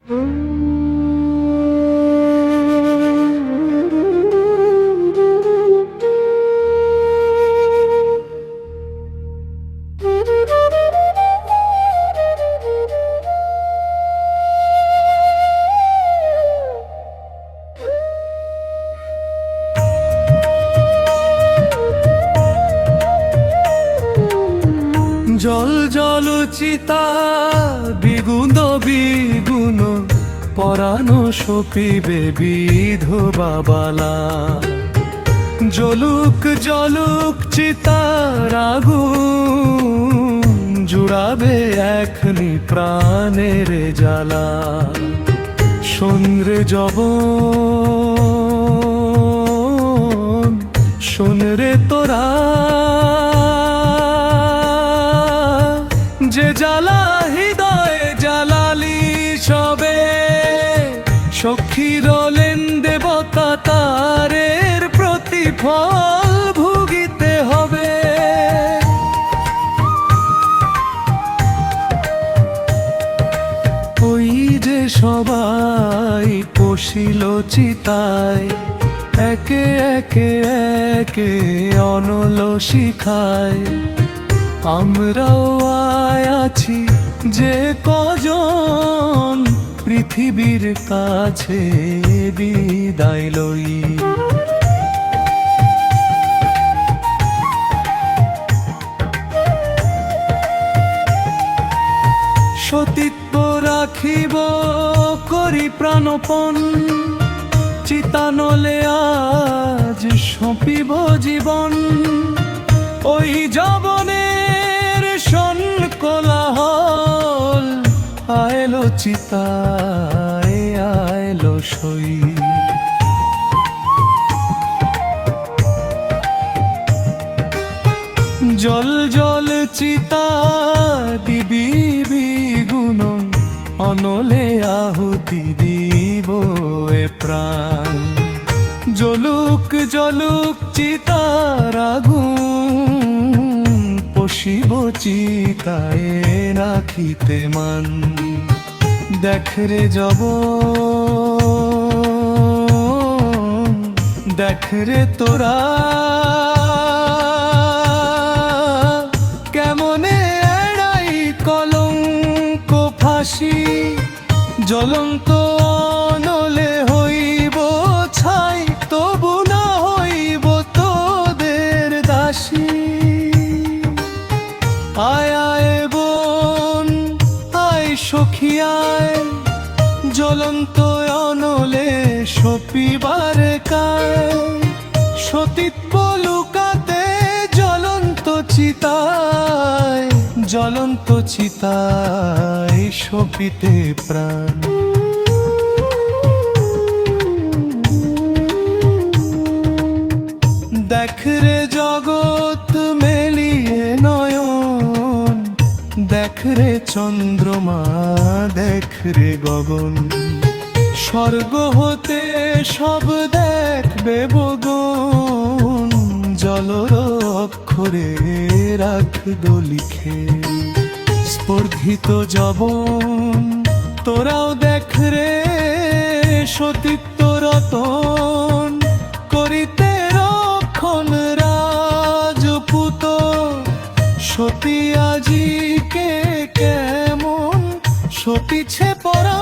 জল জল চিতা বিগুণ বিগুণ পরানো সপিবে বিধবা বালা। জলুক জলুক চিতার আগুন জুড়াবে এখনি প্রাণের জ্বালা। শোন রে যবন শোন রে তোরা, যে জ্বালা হৃদয়ে জ্বালালি সবে, সখী রলেন দেবতা তারের প্রতিফল ভুগিতে হবে। ওই যে সবাই পশিল চিতায়, একে একে একে অনল শিখায়। আমরাও আছি যে কজন পৃথিবীর কাছে বিদায় লই। সতীত্ব রাখিব করি প্রাণপণ, চিতানলে আজ সঁপিব জীবন। ওই যবনের শোন কোলাহল, আয়লো চিতায় আয়লো সই। জল জল চিতা দিবি বিগুণ, অনলে আহুতি দিব এ প্রাণ। জলুক জলুক চিতার আগুন, পশিব চিতায় রাখিতে মান। দেখ রে যবন দেখ রে তোরা, কেমনে এড়াই কলঙ্ক ফাঁসি। জ্বলন্ত অনলে হইব ছাই, তবু না হইব তোদের দাসী। আয় আয় বোন আয় সখী আয়, জ্বলন্ত অনলে সপিবার কায়। সতীত্ব লুকাতে জ্বলন্ত চিতায়, জ্বলন্ত চিতায় সপিতে প্রাণ। দেখ রে জগৎ মেলিয়ে নয়ন, দেখ রে চন্দ্রমা দেখ রে গগন। স্বর্গ হতে সব দেখবে বগন, জলর অক্ষরে রাখব লিখে। স্পর্ধিত যবন তোরাও দেখ রে, সতীত্ব রতন করিতে রক্ষণ রাজপুত। সতী আজিকে কেমন সতীছে পরা